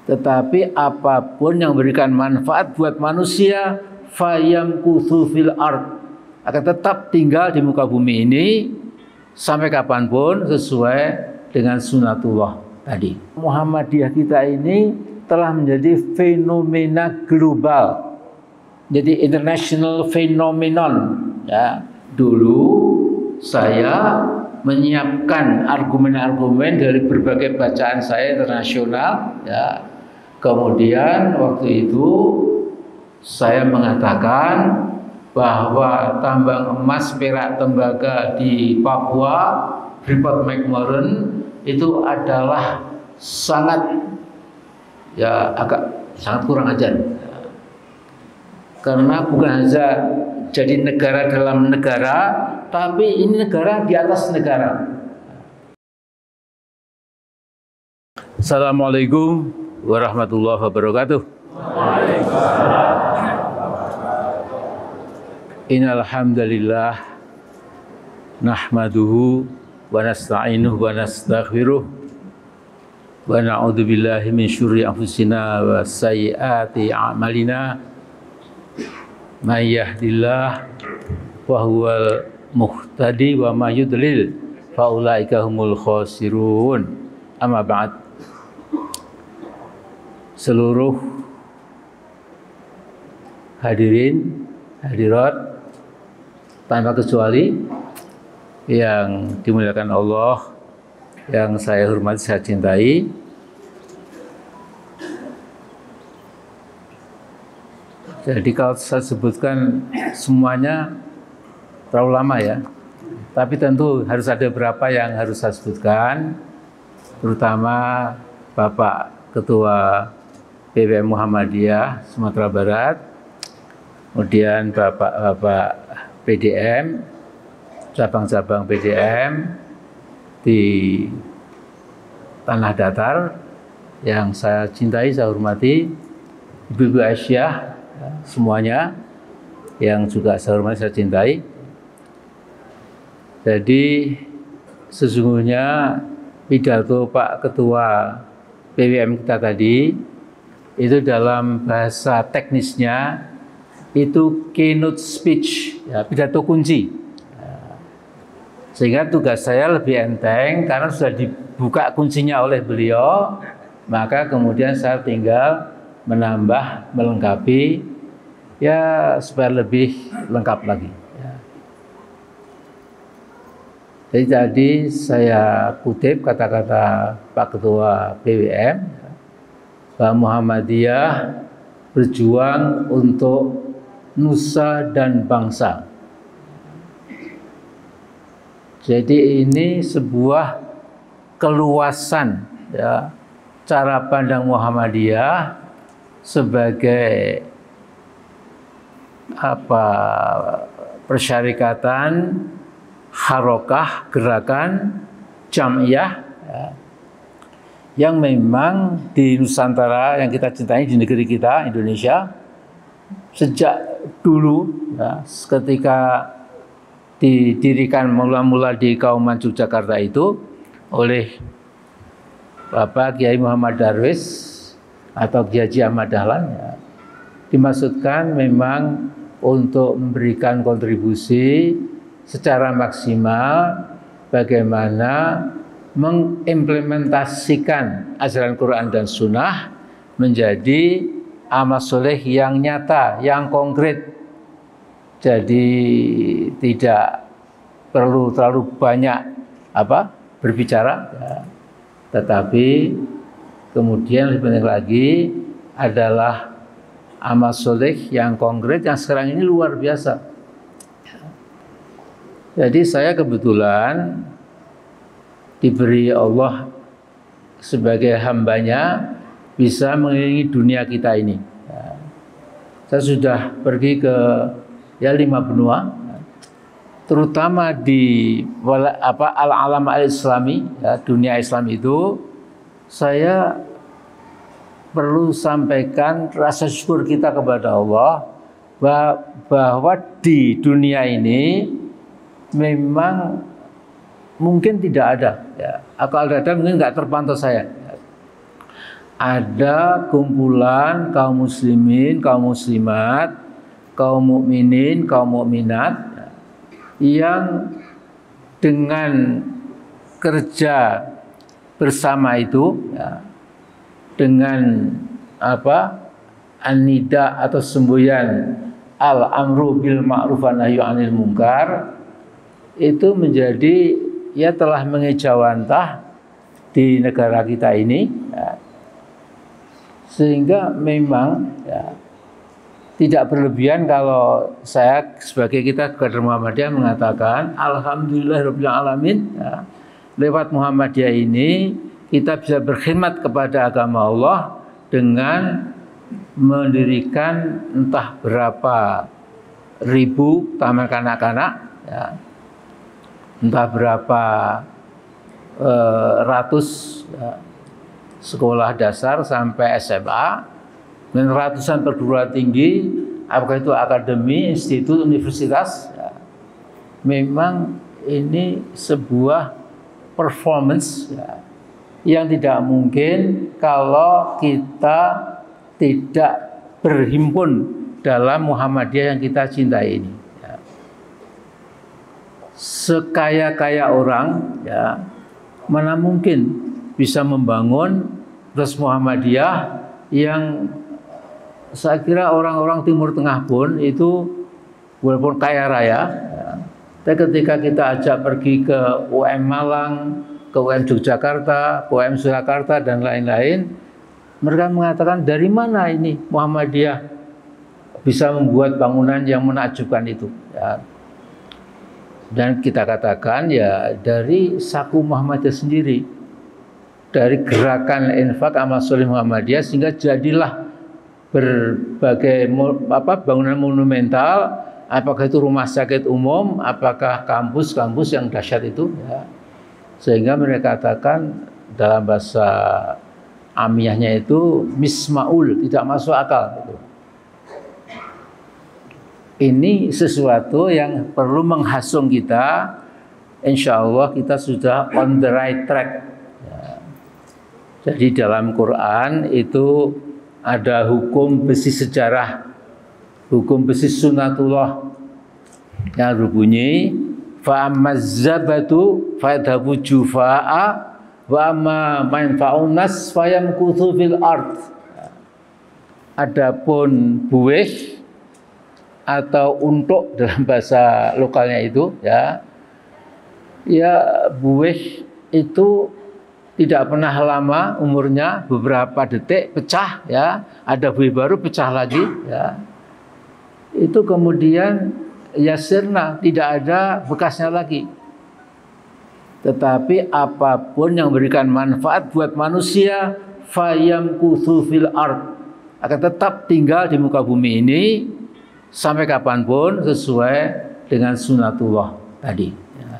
Tetapi apapun yang memberikan manfaat buat manusia, fayamkuthu fil ard, akan tetap tinggal di muka bumi ini sampai kapanpun sesuai dengan sunatullah tadi. Muhammadiyah kita ini telah menjadi fenomena global, jadi international phenomenon. Ya, dulu saya menyiapkan argumen-argumen dari berbagai bacaan saya internasional. Ya, kemudian waktu itu saya mengatakan bahwa tambang emas, perak, tembaga di Papua, Freeport McMoran itu adalah sangat kurang ajar. Karena bukan saja jadi negara dalam negara, tapi ini negara di atas negara. Assalamualaikum warahmatullahi wabarakatuh. Innal hamdalillah nahmaduhu wa nasta'inuhu wa nastaghfiruh wa na'udzu billahi min syurri anfusina wa sayyiati a'malina may yahdihillahu wa huwal muhtadi wa may yudlil fa ulaika humul khasirun. Amma ba'd. Seluruh hadirin hadirat tanpa kecuali yang dimuliakan Allah, yang saya hormati, saya cintai. Jadi kalau saya sebutkan semuanya terlalu lama ya. Tapi tentu harus ada beberapa yang harus saya sebutkan, terutama Bapak Ketua BPM Muhammadiyah Sumatera Barat, kemudian Bapak PDM, cabang-cabang PDM di Tanah Datar yang saya cintai, saya hormati, Ibu-Ibu Aisyah, semuanya yang juga saya hormati, saya cintai. Jadi sesungguhnya pidato Pak Ketua PWM kita tadi itu dalam bahasa teknisnya itu keynote speech, ya, pidato kunci. Sehingga tugas saya lebih enteng karena sudah dibuka kuncinya oleh beliau, maka kemudian saya tinggal menambah, melengkapi, ya supaya lebih lengkap lagi. Ya. Jadi tadi saya kutip kata-kata Pak Ketua PWM, bahwa Muhammadiyah berjuang untuk nusa dan bangsa. Jadi ini sebuah keluasan, ya, cara pandang Muhammadiyah sebagai persyarikatan, harokah, gerakan jamiyah, ya, yang memang di Nusantara yang kita cintai, di negeri kita Indonesia, sejak dulu, ya, ketika didirikan mula-mula di Kauman Yogyakarta itu oleh Bapak Kiai Muhammad Darwis atau Kiai Haji Ahmad Dahlan, ya, dimaksudkan memang untuk memberikan kontribusi secara maksimal bagaimana mengimplementasikan ajaran Quran dan Sunnah menjadi amal soleh yang nyata, yang konkret. Jadi tidak perlu terlalu banyak berbicara, ya. Tetapi kemudian lebih penting lagi adalah amal soleh yang konkret yang sekarang ini luar biasa. Jadi saya kebetulan diberi Allah sebagai hambanya bisa mengelilingi dunia kita ini. Ya. Saya sudah pergi ke 5 benua, terutama di al-alam al-islami, ya, dunia Islam itu. Saya perlu sampaikan rasa syukur kita kepada Allah bahwa di dunia ini memang mungkin tidak ada, ya, kalau ada mungkin nggak terpantau saya. ada kumpulan kaum muslimin, kaum muslimat, kaum mukminin, kaum mukminat yang dengan kerja bersama itu ya, dengan apa an-nida atau semboyan al-amru bil ma'ruf wa nahyu 'anil munkar itu menjadi ya telah mengejawantah di negara kita ini ya. Sehingga memang ya, tidak berlebihan kalau saya sebagai kita kader Muhammadiyah mengatakan alhamdulillahirabbil alamin ya, lewat Muhammadiyah ini kita bisa berkhidmat kepada agama Allah dengan mendirikan entah berapa ribu taman kanak-kanak ya, entah berapa ratus ya, sekolah dasar sampai SMA dan ratusan perguruan tinggi, apakah itu akademi, institut, universitas ya. Memang ini sebuah performance ya, yang tidak mungkin kalau kita tidak berhimpun dalam Muhammadiyah yang kita cintai ini ya. Sekaya-kaya orang ya, mana mungkin bisa membangun terus Muhammadiyah yang saya kira orang-orang Timur Tengah pun itu walaupun kaya raya ya, tapi ketika kita ajak pergi ke UM Malang, ke UM Yogyakarta, ke UM Surakarta dan lain-lain, mereka mengatakan dari mana ini Muhammadiyah bisa membuat bangunan yang menakjubkan itu ya. Dan kita katakan ya dari saku Muhammadiyah sendiri, dari gerakan infak amal soleh Muhammadiyah, sehingga jadilah berbagai bangunan monumental, apakah itu rumah sakit umum, apakah kampus-kampus yang dahsyat itu ya. Sehingga mereka katakan dalam bahasa amiyahnya itu mismaul, tidak masuk akal gitu. Ini sesuatu yang perlu menghasung kita. Insya Allah kita sudah on the right track ya. Jadi dalam Quran itu ada hukum besi sejarah, hukum besi sunnatullah yang berbunyi fa'amazzabatu fa'adhabu jufa'a wa amma manfa'un nas fayamkuthu fil ard. Adapun buih atau untuk dalam bahasa lokalnya itu ya, ya buih itu tidak pernah lama umurnya, beberapa detik pecah ya, ada buih baru pecah lagi ya. Itu kemudian yasirna, tidak ada bekasnya lagi. Tetapi apapun yang memberikan manfaat buat manusia fayamkuthu fil ard, akan tetap tinggal di muka bumi ini sampai kapanpun sesuai dengan sunnatullah tadi ya.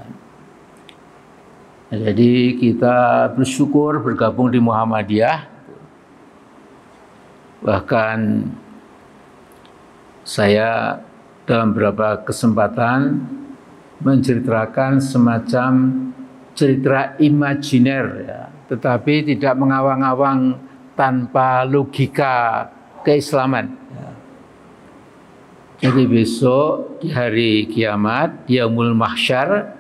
Jadi kita bersyukur bergabung di Muhammadiyah. Bahkan saya dalam beberapa kesempatan menceritakan semacam cerita imajiner ya, tetapi tidak mengawang-awang tanpa logika keislaman ya. Jadi besok di hari kiamat, yaumul mahsyar,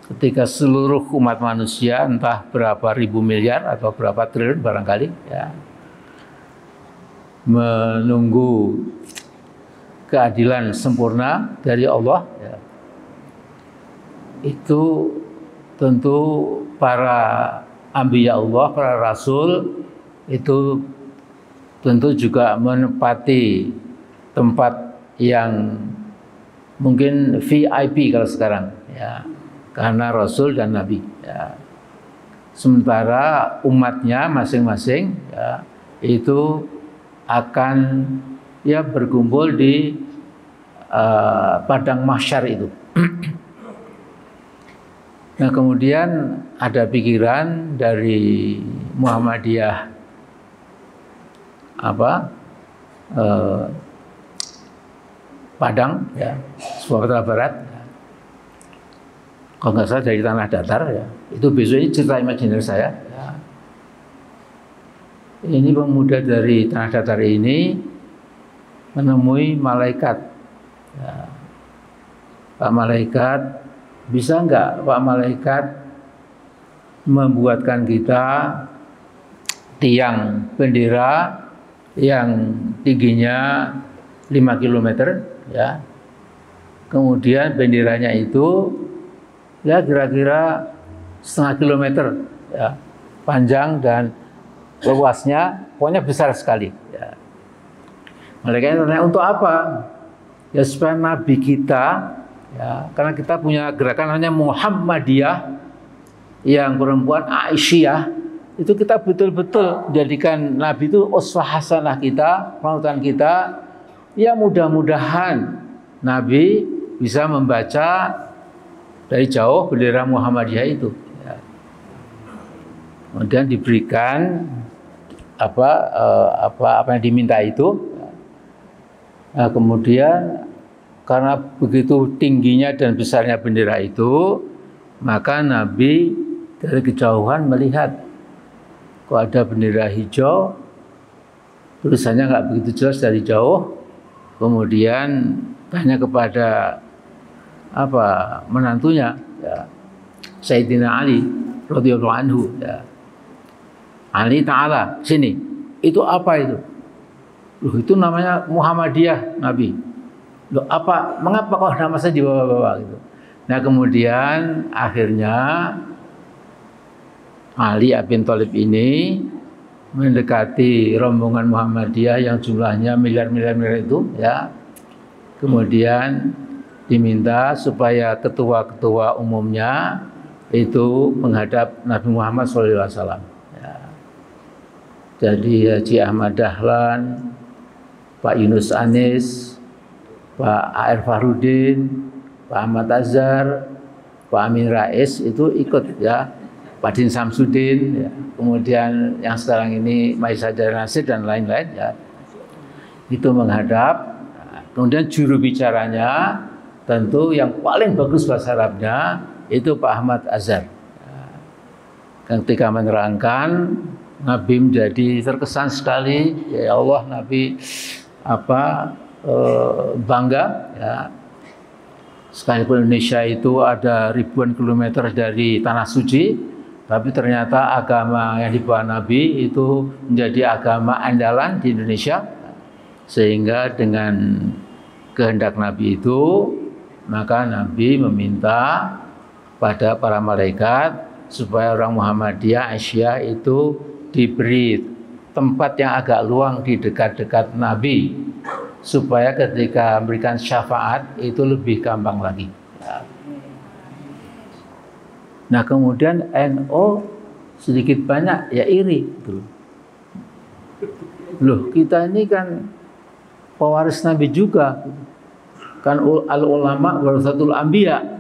ketika seluruh umat manusia entah berapa ribu miliar atau berapa triliun barangkali ya, menunggu keadilan sempurna dari Allah ya, itu tentu para anbiya Allah, para rasul itu tentu juga menempati tempat yang mungkin VIP kalau sekarang ya, karena Rasul dan Nabi ya. Sementara umatnya masing-masing ya, itu akan ya berkumpul di padang mahsyar itu. Nah kemudian ada pikiran dari Muhammadiyah Padang ya, Sumatera Barat ya. Kalau nggak salah dari tanah datar ya, itu besok ini cerita imajiner saya ya. ini pemuda dari tanah datar ini menemui malaikat. Ya. Pak malaikat, bisa enggak Pak malaikat membuatkan kita tiang bendera yang tingginya 5 km, ya. Kemudian benderanya itu ya kira-kira setengah kilometer, ya, panjang dan luasnya, pokoknya besar sekali. Ya. Malaikat tanya, untuk apa? Ya supaya Nabi kita, ya, karena kita punya gerakan namanya Muhammadiyah, yang perempuan Aisyah, itu kita betul-betul jadikan Nabi itu uswah hasanah kita, panutan kita. Ya mudah-mudahan Nabi bisa membaca dari jauh bendera Muhammadiyah itu. Ya. Kemudian diberikan apa yang diminta itu. Nah, kemudian karena begitu tingginya dan besarnya bendera itu, maka Nabi dari kejauhan melihat kok ada bendera hijau, tulisannya nggak begitu jelas dari jauh. Kemudian tanya kepada menantunya, ya, Sayyidina Ali radhiyallahu anhu, ya. Ali Ta'ala, sini, itu apa itu? Loh, itu namanya Muhammadiyah, Nabi. Loh, mengapa kok nama saya dibawa-bawa gitu? Nah, kemudian akhirnya Ali bin Thalib ini mendekati rombongan Muhammadiyah yang jumlahnya miliar-miliar itu, ya. Kemudian diminta supaya ketua-ketua umumnya itu menghadap Nabi Muhammad SAW. Ya. Jadi Haji Ahmad Dahlan, Pak Yunus Anis, Pak A.R. Fahrudin, Pak Ahmad Azhar, Pak Amin Rais itu ikut, ya. Pak Din Samsudin, ya. Kemudian yang sekarang ini Maisa Nasir dan lain-lain, ya. Itu menghadap. Kemudian juru bicaranya tentu yang paling bagus bahasa Arabnya itu Pak Ahmad Azhar. Ketika menerangkan, Nabi menjadi terkesan sekali. Ya Allah, Nabi bangga, ya. Sekalipun Indonesia itu ada ribuan kilometer dari tanah suci, tapi ternyata agama yang dibawa Nabi itu menjadi agama andalan di Indonesia. Sehingga dengan kehendak Nabi itu, maka Nabi meminta pada para malaikat supaya orang Muhammadiyah Aisyah itu diberi tempat yang agak luang di dekat-dekat Nabi, supaya ketika memberikan syafaat itu lebih gampang lagi. Nah, kemudian NO sedikit banyak ya iri. Loh, kita ini kan pewaris Nabi juga, kan al-ulama warasatul anbiya.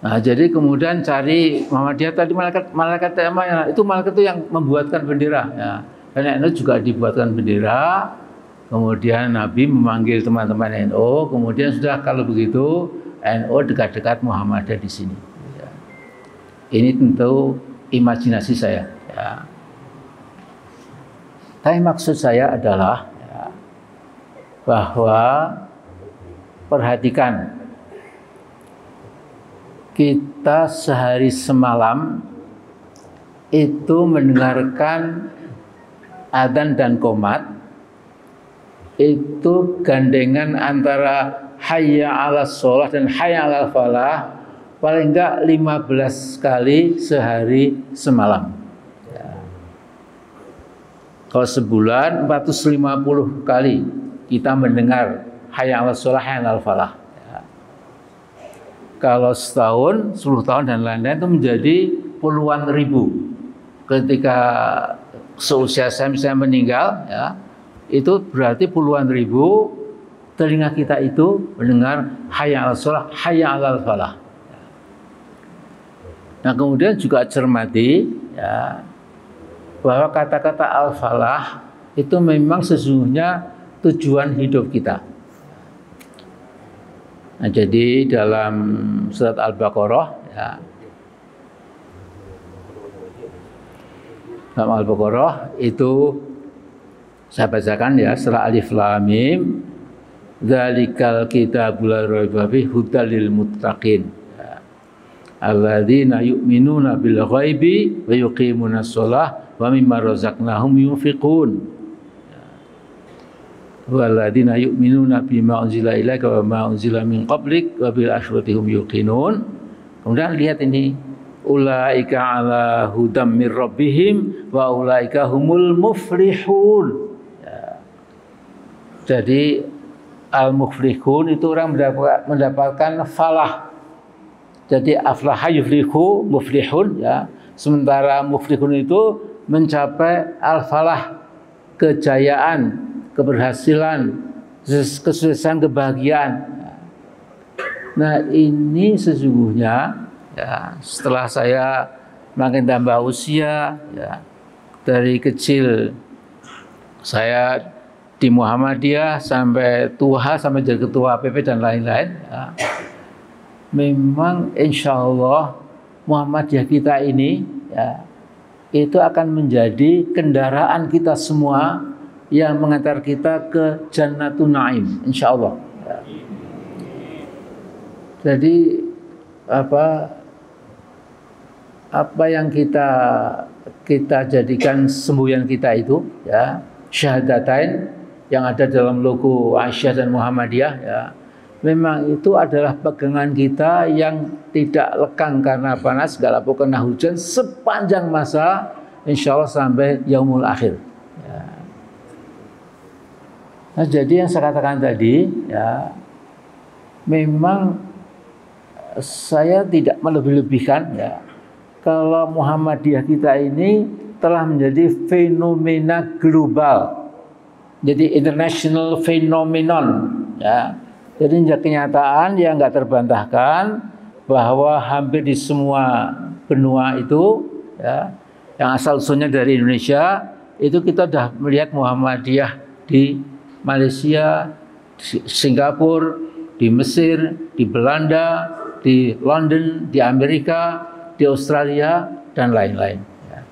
Nah, jadi kemudian cari Muhammadiyah tadi malaikat itu malaikat itu yang membuatkan bendera, ya. Dan NU juga dibuatkan bendera. Kemudian Nabi memanggil teman-teman NU, kemudian sudah kalau begitu NU dekat-dekat Muhammadiyah di sini. Ya. Ini tentu imajinasi saya, ya. Tapi maksud saya adalah, ya, bahwa perhatikan, kita sehari semalam itu mendengarkan adzan dan qomat, itu gandengan antara hayya 'alas shalah dan hayya 'alal falah paling enggak 15 kali sehari semalam. Ya. Kalau sebulan 450 kali kita mendengar hayya 'alas shalah, hayya 'alal falah. Kalau setahun, 10 tahun dan lain-lain itu menjadi puluhan ribu. Ketika seusia saya misalnya meninggal, ya, itu berarti puluhan ribu telinga kita itu mendengar hayya 'alas shalah, hayya 'alal falah. Nah, kemudian juga cermati, ya, bahwa kata-kata al-falah itu memang sesungguhnya tujuan hidup kita. Nah, jadi dalam surat Al-Baqarah, ya, dalam Al-Baqarah itu saya bacakan ya, surah Alif Lam Mim, dzalikal kitabul la raiba fihi hudal lil muttaqin. Alladzina yu'minuna bil ghaibi wa yuqimunas shalah wa mimma razaqnahum yunfiqun. Walladzina yu'minuna bima unzila ilaika wa ma unzila min qablik wa bil akhirati hum yuqinun. Kemudian lihat ini, ulaika ala hudam mir rabbihim wa ulaika humul muflihun. Ya. Jadi al-muflihun itu orang mendapatkan falah. Jadi aflaha yuflihu muflihun ya. Sementara muflihun itu mencapai al-falah, kejayaan, keberhasilan, kesuksesan, kebahagiaan. Nah, ini sesungguhnya ya, setelah saya makin tambah usia ya, dari kecil saya di Muhammadiyah sampai tua, sampai jadi ketua PP dan lain-lain ya. Memang insya Allah Muhammadiyah kita ini ya, itu akan menjadi kendaraan kita semua yang mengantar kita ke Jannatun Naim, insya Allah ya. Jadi apa yang kita jadikan semboyan kita itu ya, syahadatain yang ada dalam logo Aisyah dan Muhammadiyah ya, memang itu adalah pegangan kita yang tidak lekang karena panas, gak lapuk kena hujan sepanjang masa, insya Allah sampai yaumul akhir. Ya. Nah, jadi yang saya katakan tadi, ya, memang saya tidak melebih-lebihkan. Ya, kalau Muhammadiyah kita ini telah menjadi fenomena global, jadi international phenomenon. Ya. Jadi kenyataan yang nggak terbantahkan bahwa hampir di semua benua itu ya, yang asal usulnya dari Indonesia itu kita sudah melihat Muhammadiyah di Malaysia, di Singapura, di Mesir, di Belanda, di London, di Amerika, di Australia dan lain-lain. Ya.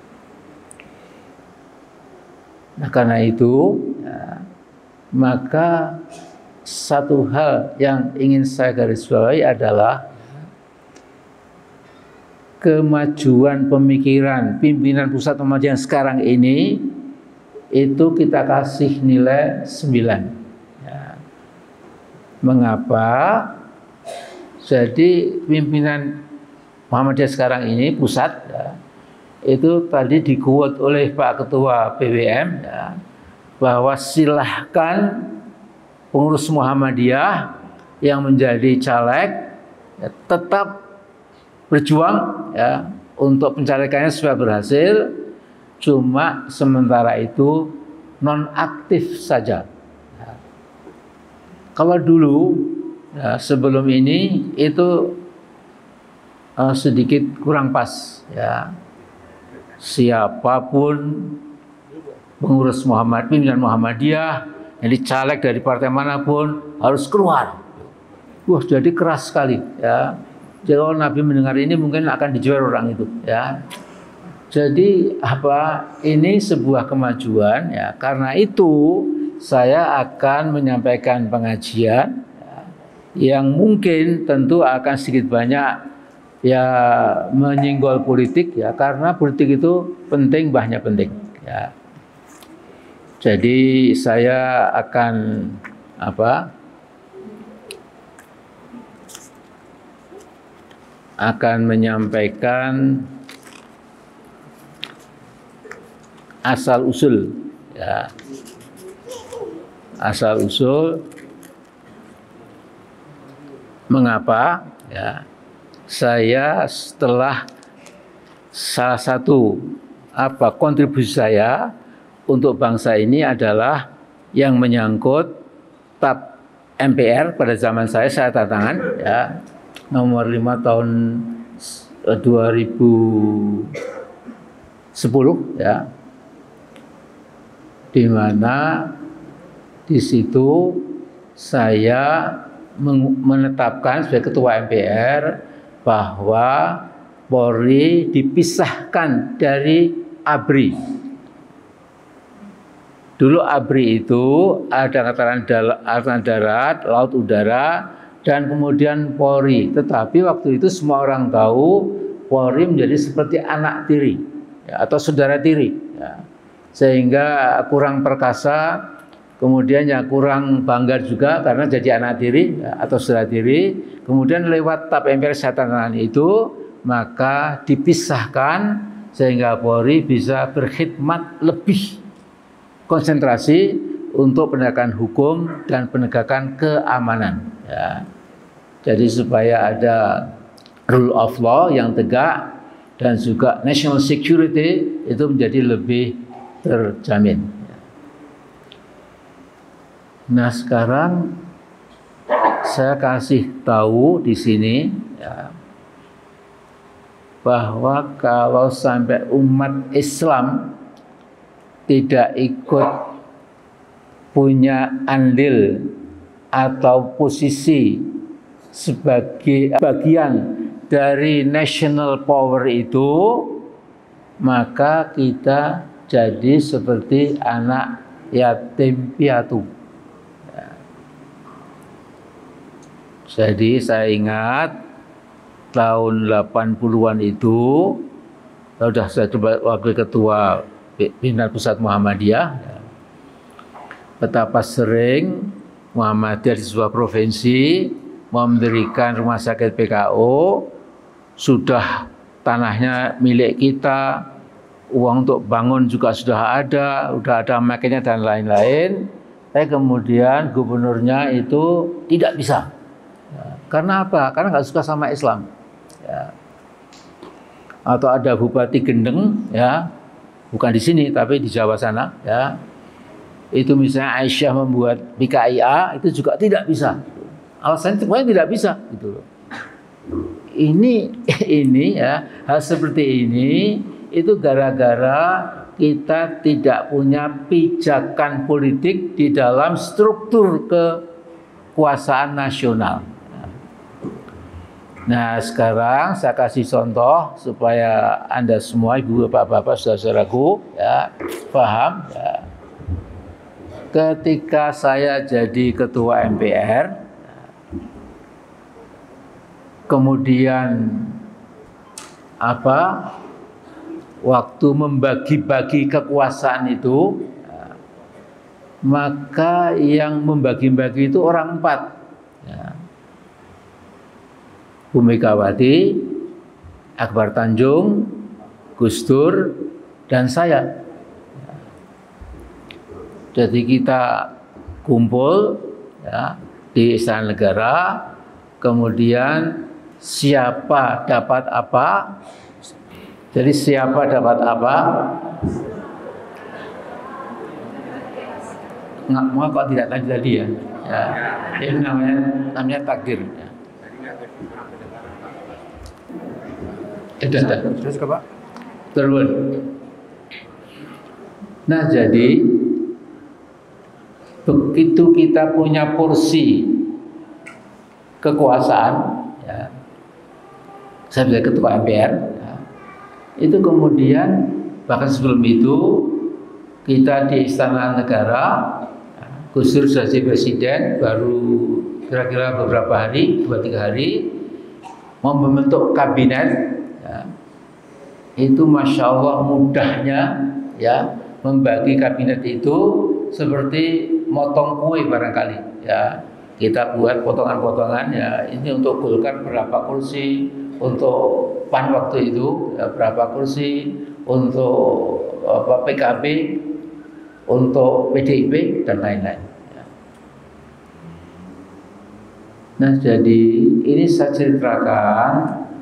Nah karena itu ya, maka satu hal yang ingin saya garisbawahi adalah kemajuan pemikiran pimpinan pusat Muhammadiyah sekarang ini itu kita kasih nilai 9. Ya. Mengapa? Jadi pimpinan Muhammadiyah sekarang ini pusat ya, itu tadi dikuat oleh Pak Ketua PWM ya, bahwa silahkan pengurus Muhammadiyah yang menjadi caleg ya, tetap berjuang ya, untuk pencalekannya supaya berhasil, cuma sementara itu nonaktif saja. Ya. Kalau dulu ya, sebelum ini itu sedikit kurang pas ya. Siapapun pengurus pimpinan Muhammadiyah jadi caleg dari partai manapun harus keluar. Wah, jadi keras sekali ya. Jadi kalau Nabi mendengar ini mungkin akan dijual orang itu ya. Jadi ini sebuah kemajuan ya. Karena itu saya akan menyampaikan pengajian ya, yang mungkin tentu akan sedikit banyak ya menyinggol politik ya, karena politik itu penting, banyak penting ya. Jadi saya akan akan menyampaikan asal usul ya. Asal usul mengapa ya saya setelah salah satu kontribusi saya untuk bangsa ini adalah yang menyangkut TAP MPR pada zaman saya tanda tangan ya, nomor 5 tahun 2010 ya, di mana di situ saya menetapkan sebagai ketua MPR bahwa Polri dipisahkan dari ABRI. Dulu ABRI itu ada angkatan darat, laut, udara, dan kemudian Polri. Tetapi waktu itu semua orang tahu Polri menjadi seperti anak tiri ya, atau saudara tiri, ya. Sehingga kurang perkasa, kemudian ya kurang bangga juga karena jadi anak tiri ya, atau saudara tiri. Kemudian lewat tap MPR kesehatan itu maka dipisahkan sehingga Polri bisa berkhidmat lebih konsentrasi untuk penegakan hukum dan penegakan keamanan. Ya. Jadi supaya ada rule of law yang tegak dan juga national security itu menjadi lebih terjamin. Nah sekarang saya kasih tahu di sini ya, bahwa kalau sampai umat Islam tidak ikut punya andil atau posisi sebagai bagian dari national power itu, maka kita jadi seperti anak yatim piatu. Ya. Jadi saya ingat tahun 80-an itu, sudah saya coba wakil ketua pimpinan pusat Muhammadiyah, betapa sering Muhammadiyah di sebuah provinsi memberikan rumah sakit PKO, sudah tanahnya milik kita, uang untuk bangun juga sudah ada makinnya dan lain-lain. Kemudian gubernurnya itu tidak bisa. Karena apa? Karena nggak suka sama Islam. Ya. Atau ada Bupati Gendeng, ya, bukan di sini tapi di Jawa sana, ya. Itu misalnya Aisyah membuat PKIA itu juga tidak bisa. Alasannya semuanya tidak bisa, gitu loh. Ini ya, hal seperti ini itu gara-gara kita tidak punya pijakan politik di dalam struktur kekuasaan nasional. Nah sekarang saya kasih contoh supaya Anda semua, ibu, bapak-bapak, saudara-saudaraku, ya, paham. Ya. Ketika saya jadi ketua MPR, kemudian waktu membagi-bagi kekuasaan itu, maka yang membagi-bagi itu orang 4. Ya. Bu Megawati, Akbar Tanjung, Gus Dur, dan saya. Jadi kita kumpul ya, di Istana Negara, kemudian siapa dapat apa. Jadi siapa dapat apa? Nggak mau kok tidak tadi ya. Ya, ini namanya takdir. Ya. Terus Pak? Terus. Nah jadi begitu kita punya porsi kekuasaan, ya, saya menjadi ketua MPR, ya, itu kemudian bahkan sebelum itu kita di Istana Negara, ya, Gus Dur sudah jadi presiden, baru kira-kira beberapa hari, 2-3 hari, mau membentuk kabinet. Ya, itu masya Allah mudahnya ya membagi kabinet itu seperti motong kue barangkali ya, kita buat potongan-potongan ya, ini untuk Golkar berapa kursi, untuk PAN waktu itu ya, berapa kursi, untuk PKB, untuk PDIP dan lain-lain ya. Nah jadi ini saya ceritakan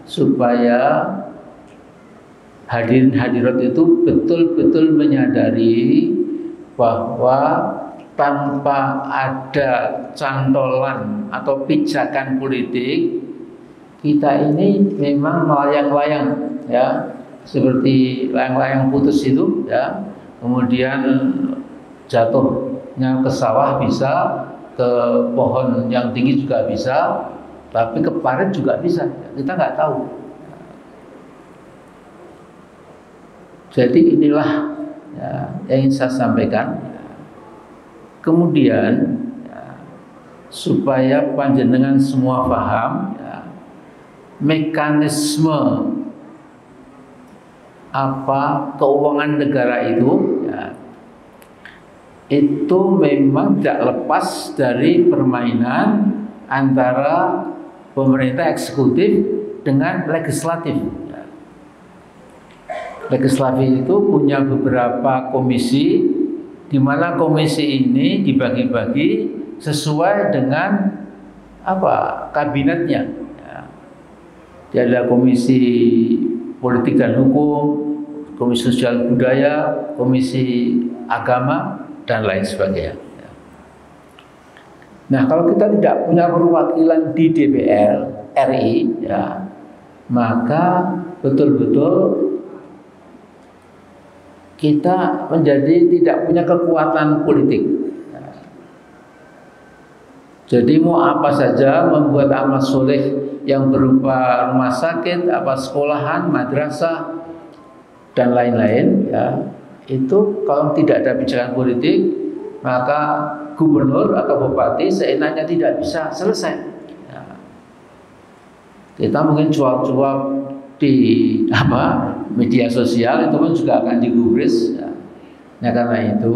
supaya hadirin hadirat itu betul-betul menyadari bahwa tanpa ada cantolan atau pijakan politik, kita ini memang melayang-layang ya, seperti layang-layang putus itu ya, kemudian jatuhnya ke sawah bisa, ke pohon yang tinggi juga bisa, tapi ke parit juga bisa, kita nggak tahu. Jadi inilah ya, yang ingin saya sampaikan. kemudian supaya panjenengan semua paham mekanisme apa keuangan negara itu memang tidak lepas dari permainan antara pemerintah eksekutif dengan legislatif. Legislatif itu punya beberapa komisi, di mana komisi ini dibagi-bagi sesuai dengan kabinetnya. Jadi ada komisi politik dan hukum, komisi sosial budaya, komisi agama dan lain sebagainya. Nah, kalau kita tidak punya perwakilan di DPR RI, maka betul-betul kita menjadi tidak punya kekuatan politik. Jadi mau apa saja membuat amal soleh yang berupa rumah sakit, sekolahan, madrasah dan lain-lain, itu kalau tidak ada pijakan politik, maka gubernur atau bupati seenaknya tidak bisa selesai. Kita mungkin cuap-cuap di media sosial itu pun juga akan digubris. Nah, karena itu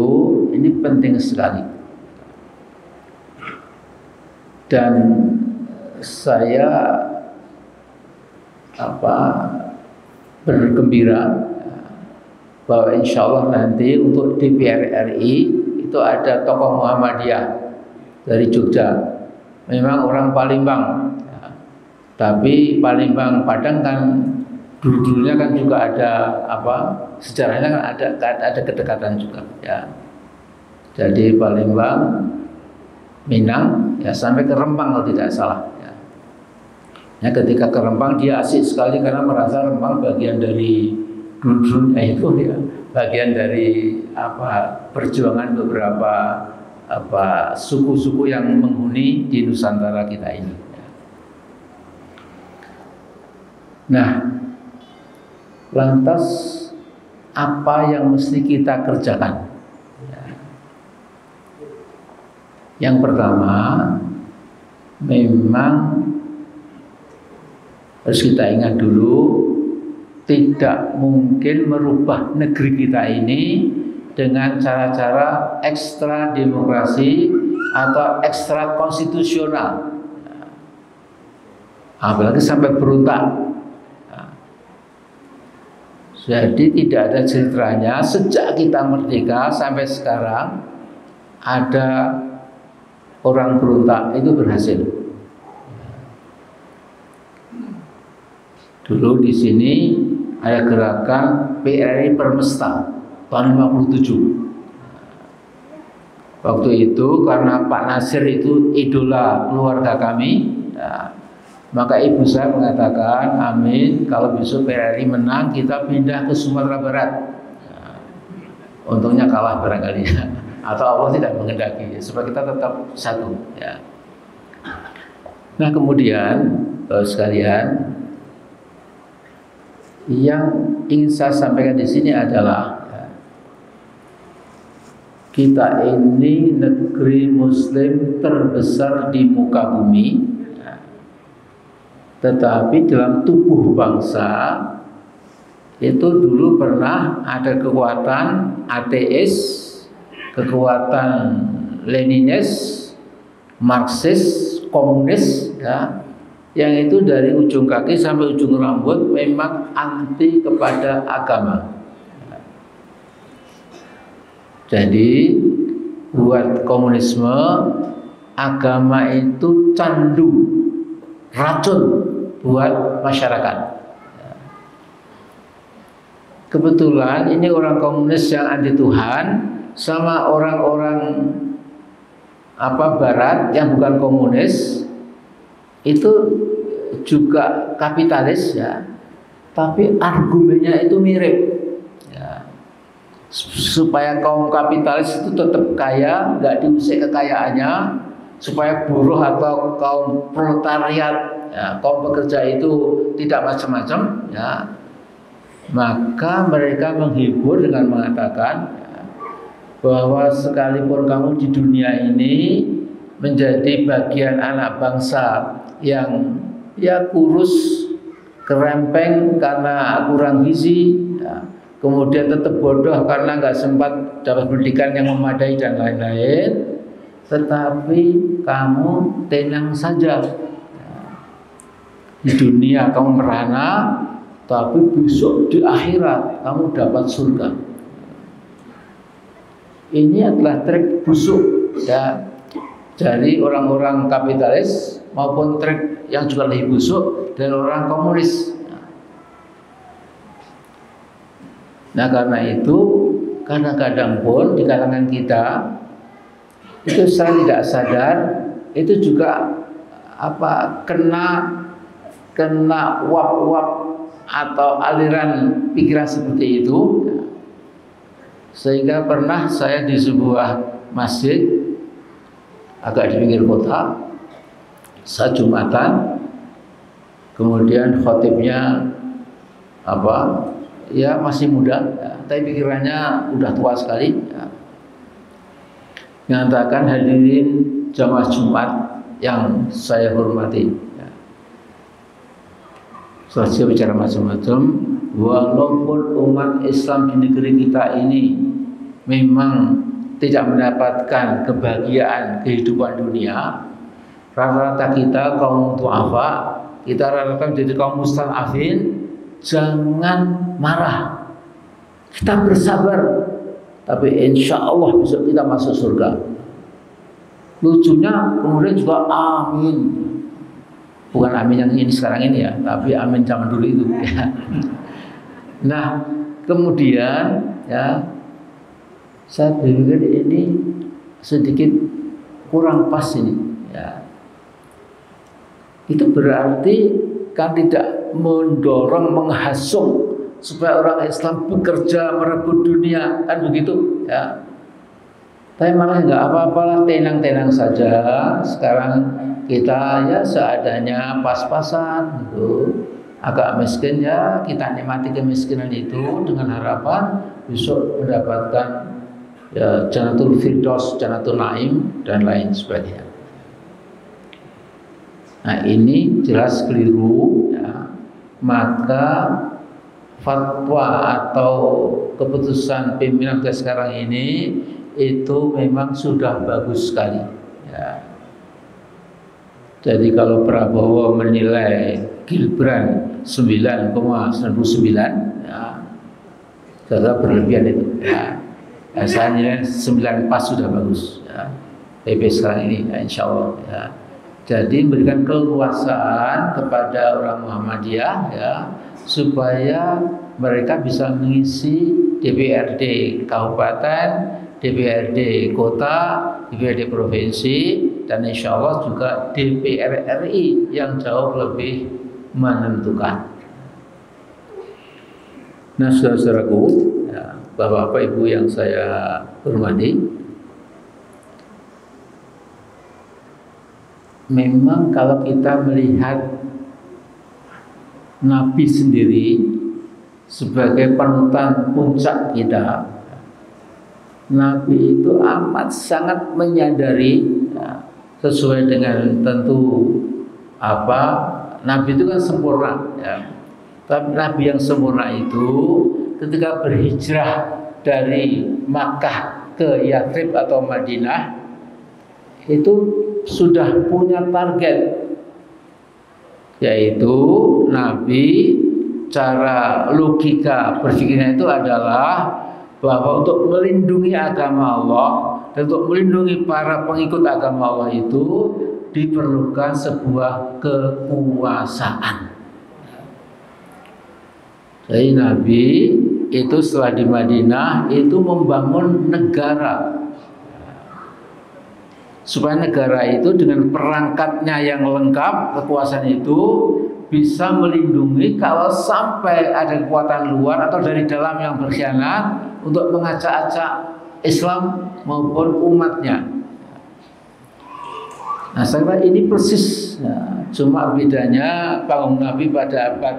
ini penting sekali. Dan saya bergembira bahwa insya Allah nanti untuk DPR RI itu ada tokoh Muhammadiyah dari Jogja. Memang orang Palembang, tapi Palembang Padang kan dulu-dulunya kan juga ada sejarahnya kan ada kedekatan juga. Jadi Palembang, Minang, sampai ke Rempang kalau tidak salah. Ketika ke Rempang dia asik sekali karena merasa Rempang bagian dari dulu-dulunya itu bagian dari perjuangan beberapa suku-suku yang menghuni di Nusantara kita ini. Nah, lantas apa yang mesti kita kerjakan? Yang pertama, memang harus kita ingat dulu, tidak mungkin merubah negeri kita ini dengan cara-cara ekstra demokrasi atau ekstra konstitusional, apalagi sampai berontak. Jadi tidak ada ceritanya sejak kita merdeka sampai sekarang ada orang berontak itu berhasil. Dulu di sini ada gerakan PRRI Permesta tahun 57. Waktu itu karena Pak Nasir itu idola keluarga kami, maka ibu saya mengatakan, amin, kalau besok PRRI menang kita pindah ke Sumatera Barat. Untungnya kalah barangkali, atau Allah tidak menghendaki supaya kita tetap satu. Nah, kemudian sekalian, yang ingin saya sampaikan di sini adalah kita ini negeri Muslim terbesar di muka bumi, tetapi dalam tubuh bangsa itu dulu pernah ada kekuatan ateis, kekuatan Leninis, Marxis, komunis, yang itu dari ujung kaki sampai ujung rambut memang anti kepada agama. Jadi buat komunisme, agama itu candu, racun buat masyarakat. Kebetulan ini orang komunis yang anti Tuhan sama orang-orang Barat yang bukan komunis itu juga kapitalis, tapi argumennya itu mirip, supaya kaum kapitalis itu tetap kaya, nggak diusik kekayaannya, supaya buruh atau kaum proletariat, kaum pekerja itu tidak macam-macam, maka mereka menghibur dengan mengatakan bahwa sekalipun kamu di dunia ini menjadi bagian anak bangsa yang ya kurus, kerempeng karena kurang gizi, ya, kemudian tetap bodoh karena nggak sempat dapat pendidikan yang memadai dan lain-lain, tetapi kamu tenang saja. Di dunia kamu merana, tapi besok di akhirat kamu dapat surga. Ini adalah trik busuk ya dari orang-orang kapitalis maupun trik yang juga lebih busuk dari orang komunis. Nah karena itu kadang-kadang pun di kalangan kita itu saya tidak sadar itu juga kena uap-uap atau aliran pikiran seperti itu, sehingga pernah saya di sebuah masjid agak di pinggir kota, saat Jumatan, kemudian khotibnya ya masih muda, ya, tapi pikirannya udah tua sekali, ya, mengatakan hadirin jamaah Jumat yang saya hormati. Saya bicara macam-macam, walaupun umat Islam di negeri kita ini memang tidak mendapatkan kebahagiaan kehidupan dunia, rata-rata kita kaum du'afa, kita rata-rata menjadi kaum mustad'afin, jangan marah, kita bersabar, tapi insya Allah besok kita masuk surga. Lucunya kemudian juga amin. Bukan amin yang ini sekarang ini ya, tapi amin zaman dulu itu ya. Nah kemudian ya saya berpikir ini sedikit kurang pas ini ya. Itu berarti kan tidak mendorong, menghasung supaya orang Islam bekerja merebut dunia, kan begitu ya. Tapi malah nggak apa-apalah, tenang-tenang saja. Sekarang kita ya seadanya, pas-pasan gitu. Agak miskin ya kita nikmati kemiskinan itu dengan harapan besok mendapatkan ya Jannatul Firdaus, Jannatul Naim dan lain sebagainya. Nah ini jelas keliru ya. Maka fatwa atau keputusan pimpinan kita sekarang ini itu memang sudah bagus sekali ya. Jadi kalau Prabowo menilai Gibran 9,99 ya, saya berlebihan itu ya. Saya nilai 9 pas sudah bagus ya. PP sekarang ini ya, insya Allah ya. Jadi memberikan keleluasaan kepada orang Muhammadiyah ya, supaya mereka bisa mengisi DPRD kabupaten, DPRD kota, DPRD provinsi, dan insya Allah juga DPR RI yang jauh lebih menentukan. Nah saudara-saudaraku, ya, bapak-bapak ibu yang saya hormati, memang kalau kita melihat Nabi sendiri sebagai panutan puncak kita, Nabi itu amat sangat menyadari ya, sesuai dengan tentu Nabi itu kan sempurna ya. Tapi Nabi yang sempurna itu ketika berhijrah dari Makkah ke Yathrib atau Madinah itu sudah punya target, yaitu Nabi cara logika berpikirnya itu adalah bahwa untuk melindungi agama Allah dan untuk melindungi para pengikut agama Allah itu diperlukan sebuah kekuasaan. Jadi Nabi itu setelah di Madinah itu membangun negara, supaya negara itu dengan perangkatnya yang lengkap, kekuasaan itu bisa melindungi kalau sampai ada kekuatan luar atau dari dalam yang berkhianat untuk mengacak-acak Islam maupun umatnya. Nah saya kira ini persis ya, cuma bedanya bangun Nabi pada abad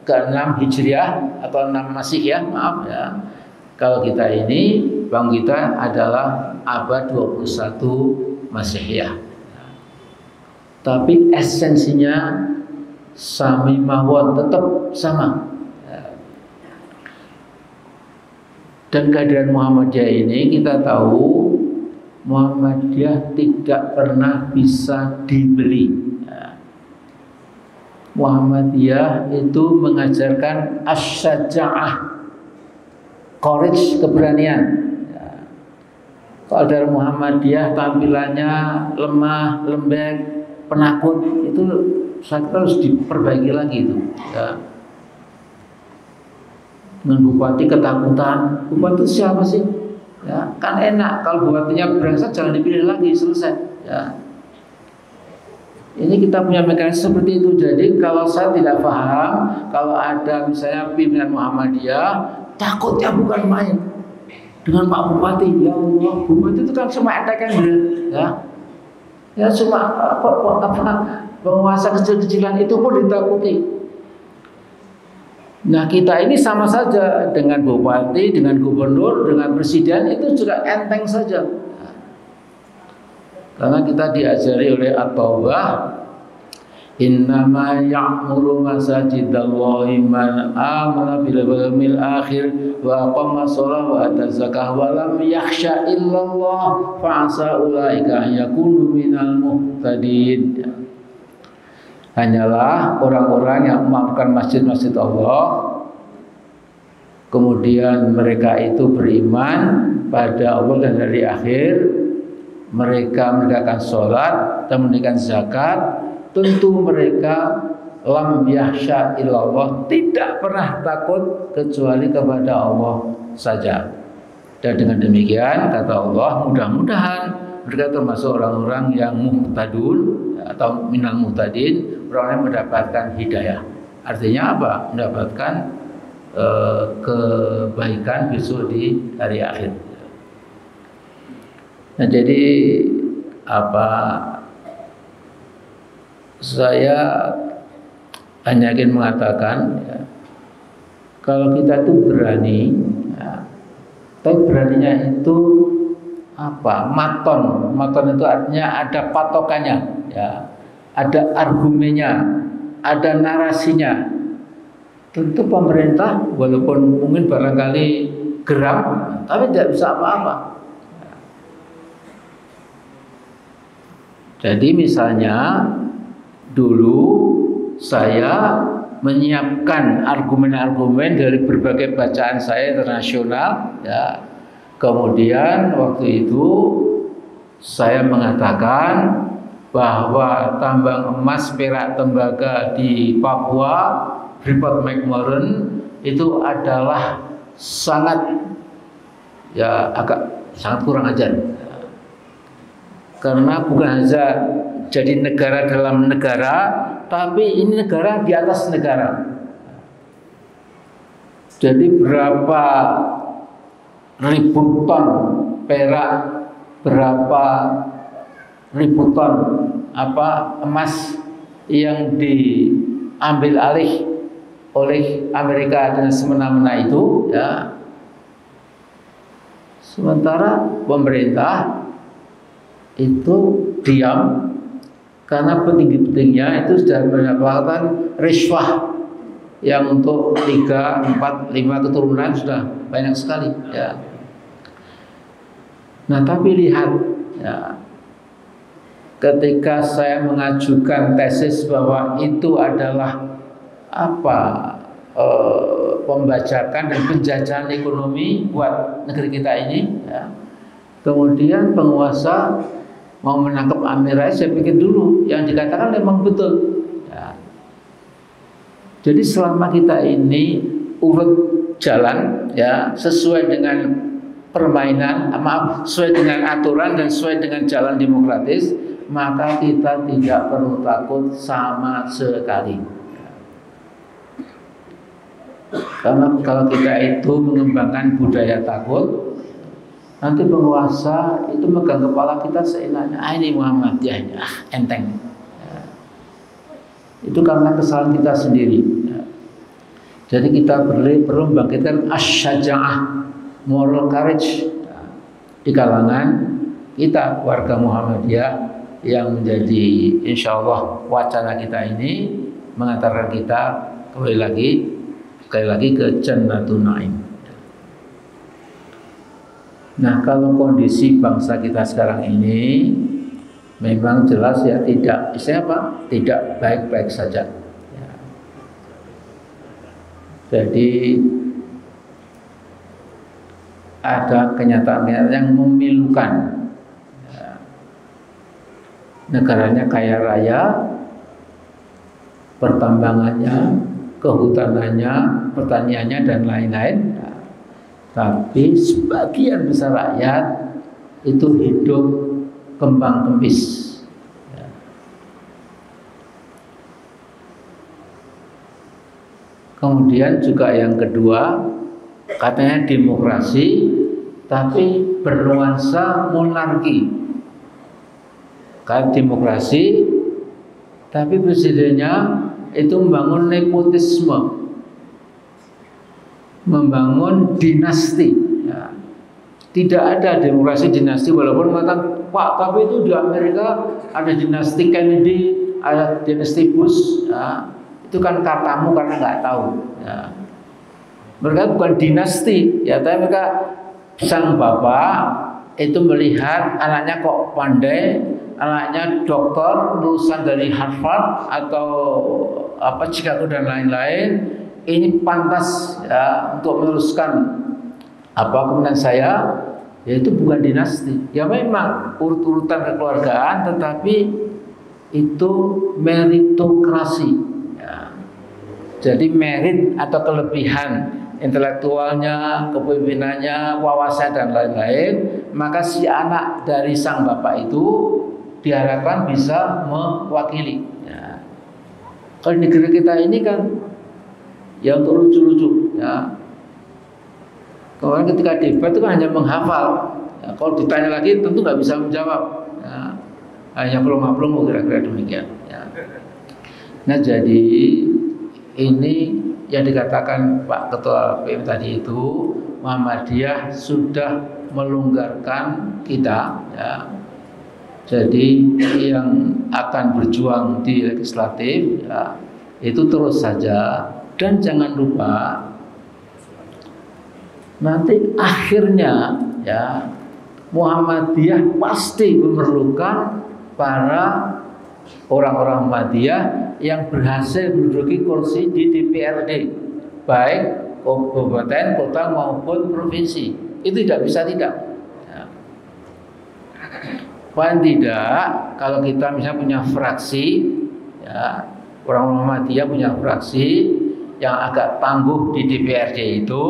ke-6 Hijriah atau 6 Masihiyah, maaf ya. Kalau kita ini dibangun kita adalah abad 21 Masihiyah. Tapi esensinya sami mawon, tetap sama. Dan kehadiran Muhammadiyah ini kita tahu Muhammadiyah tidak pernah bisa dibeli. Muhammadiyah itu mengajarkan as-syaja'ah, courage, keberanian. Kalau dari Muhammadiyah tampilannya lemah, lembek, penakut, itu saya kira harus diperbaiki lagi itu. Ya. Dengan bupati ketakutan, bupati itu siapa sih? Ya, kan enak kalau bupatinya brengsek jangan dipilih lagi, selesai. Ya. Ini kita punya mekanisme seperti itu. Jadi kalau saya tidak paham, kalau ada misalnya pimpinan Muhammadiyah, takutnya bukan main dengan Pak Bupati. Ya Allah, bupati itu kan cuma etekan ya. Ya cuma penguasa kecil-kecilan itu pun ditakuti. Nah kita ini sama saja dengan bupati, dengan gubernur, dengan presiden itu juga enteng saja. Karena kita diajari oleh At-Taubah, innama ya'muru masajidallahi man amana bil yawmil akhir wa aqama shalah wa ata zakah wa lam yakhsha illallah fa asa ulaika yakunu minal muhtadin. Hanyalah orang-orang yang memaafkan masjid-masjid Allah, kemudian mereka itu beriman pada Allah dan hari akhir, mereka menegakkan sholat dan menunaikan zakat, tentu mereka lam yahsya illallah, tidak pernah takut kecuali kepada Allah saja. Dan dengan demikian kata Allah, mudah-mudahan mereka termasuk orang-orang yang muhtadun atau minal muhtadin, orang yang mendapatkan hidayah. Artinya apa? Mendapatkan kebaikan besok di hari akhir. Nah, jadi apa? Saya hanya ingin mengatakan, ya, kalau kita itu berani, ya, tapi beraninya itu apa? Maton itu artinya ada patokannya, ya, ada argumennya, ada narasinya. Tentu pemerintah walaupun mungkin barangkali geram, tapi tidak bisa apa-apa. Jadi misalnya dulu saya menyiapkan argumen-argumen dari berbagai bacaan saya internasional, ya. Kemudian waktu itu saya mengatakan bahwa tambang emas, perak, tembaga di Papua, Freeport McMoran itu adalah sangat kurang ajar. Karena bukan saja jadi negara dalam negara, tapi ini negara di atas negara. Jadi berapa ribu ton perak, berapa ribu ton emas yang diambil alih oleh Amerika dengan semena-mena itu, ya. Sementara pemerintah itu diam karena petinggi-petingginya itu sudah mendapatkan riswah yang untuk 3, 4, 5 keturunan sudah banyak sekali, ya. Nah, tapi lihat, ya, ketika saya mengajukan tesis bahwa itu adalah pembajakan dan penjajahan ekonomi buat negeri kita ini, ya. Kemudian penguasa mau menangkap Amin Rais, saya pikir dulu yang dikatakan memang betul, ya. Jadi selama kita ini urut jalan, ya, sesuai dengan permainan, sesuai dengan aturan dan sesuai dengan jalan demokratis, maka kita tidak perlu takut sama sekali. Karena kalau kita itu mengembangkan budaya takut, nanti penguasa itu megang kepala kita seenaknya. Ini Muhammadiyah, enteng. Ya. Itu karena kesalahan kita sendiri. Ya. Jadi kita perlu membangkitkan as-syaja'ah, moral courage. Ya. di kalangan kita warga Muhammadiyah yang menjadi insya Allah wacana kita ini mengantarkan kita sekali lagi ke Jannatun Naim. Nah, kalau kondisi bangsa kita sekarang ini memang jelas ya tidak, tidak baik-baik saja. Ya. Jadi ada kenyataan-kenyataan yang memilukan. Ya. Negaranya kaya raya, pertambangannya, kehutanannya, pertaniannya dan lain-lain. Nah, tapi sebagian besar rakyat itu hidup kembang kempis. Ya. Kemudian juga yang kedua, katanya demokrasi, tapi bernuansa monarki. Kan demokrasi, tapi presidennya itu membangun nepotisme, membangun dinasti. Ya. Tidak ada demokrasi dinasti, walaupun mengatakan, Pak, tapi itu di Amerika ada dinasti Kennedy, ada dinasti Bush. Ya. Itu kan katamu karena nggak tahu. Ya. Mereka bukan dinasti, ya, tapi mereka sang bapak itu melihat anaknya kok pandai, anaknya dokter lulusan dari Harvard atau Chicago dan lain-lain, ini pantas ya untuk meneruskan kemudian saya, yaitu bukan dinasti. Ya memang urut-urutan kekeluargaan, tetapi itu meritokrasi. Ya. Jadi merit atau kelebihan intelektualnya, kepemimpinannya, wawasan dan lain-lain, maka si anak dari sang bapak itu diharapkan bisa mewakili. Ya. Kalau di negeri kita ini kan ya untuk lucu-lucu. Ya. Kemarin ketika debat itu kan hanya menghafal. Ya, kalau ditanya lagi tentu nggak bisa menjawab. Ya. Hanya pelongo-pelongo kira-kira demikian. Ya. Nah jadi ini yang dikatakan Pak Ketua PM tadi itu, Muhammadiyah sudah melonggarkan kita. Ya. Jadi yang akan berjuang di legislatif ya, itu terus saja, dan jangan lupa nanti akhirnya ya Muhammadiyah pasti memerlukan para orang-orang Muhammadiyah yang berhasil menduduki kursi di DPRD, baik kabupaten, kota maupun provinsi. Itu tidak bisa tidak. Ya. Paling tidak kalau kita misalnya punya fraksi, ya, orang Muhammadiyah punya fraksi yang agak tangguh di DPRD itu,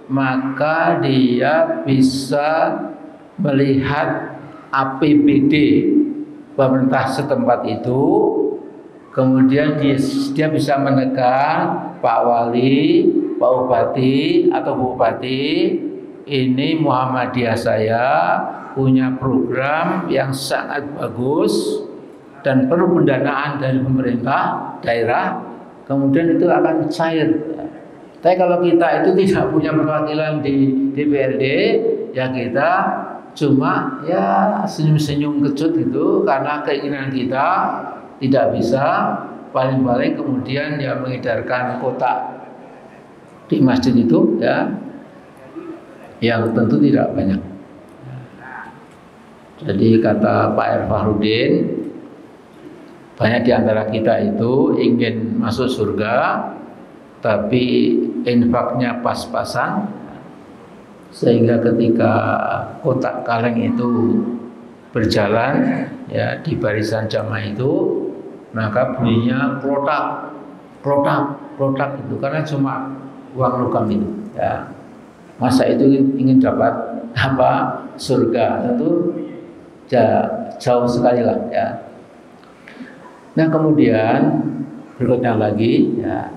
maka dia bisa melihat APBD pemerintah setempat itu, kemudian dia bisa menekan Pak Wali, Pak Bupati atau Bupati, ini Muhammadiyah saya punya program yang sangat bagus dan perlu pendanaan dari pemerintah daerah, kemudian itu akan cair. Tapi kalau kita itu tidak punya perwakilan di DPRD, ya kita cuma ya senyum-senyum kecut gitu karena keinginan kita tidak bisa, paling-paling kemudian ya mengedarkan kotak di masjid itu ya, yang tentu tidak banyak. Jadi kata Pak R. Fahrudin, banyak di antara kita itu ingin masuk surga, tapi infaknya pas-pasan, sehingga ketika kotak kaleng itu berjalan ya di barisan jamaah itu, maka bunyinya klotak itu karena cuma uang logam itu ya. Masa itu ingin dapat surga, tentu jauh sekali lah ya. Nah kemudian berikutnya lagi ya,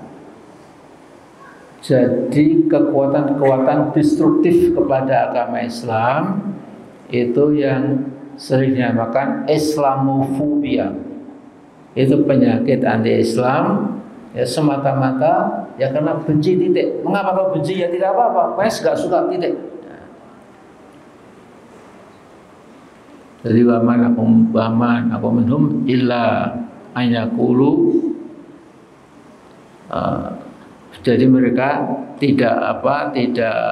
jadi kekuatan-kekuatan destruktif kepada agama Islam itu yang sering dinamakan Islamofobia. Itu penyakit anti-Islam ya, semata-mata ya karena benci titik. Mengapa kau benci? Ya tidak apa-apa, saya nggak suka titik. Jadi waman aku minhum illa anyakulu. Jadi mereka tidak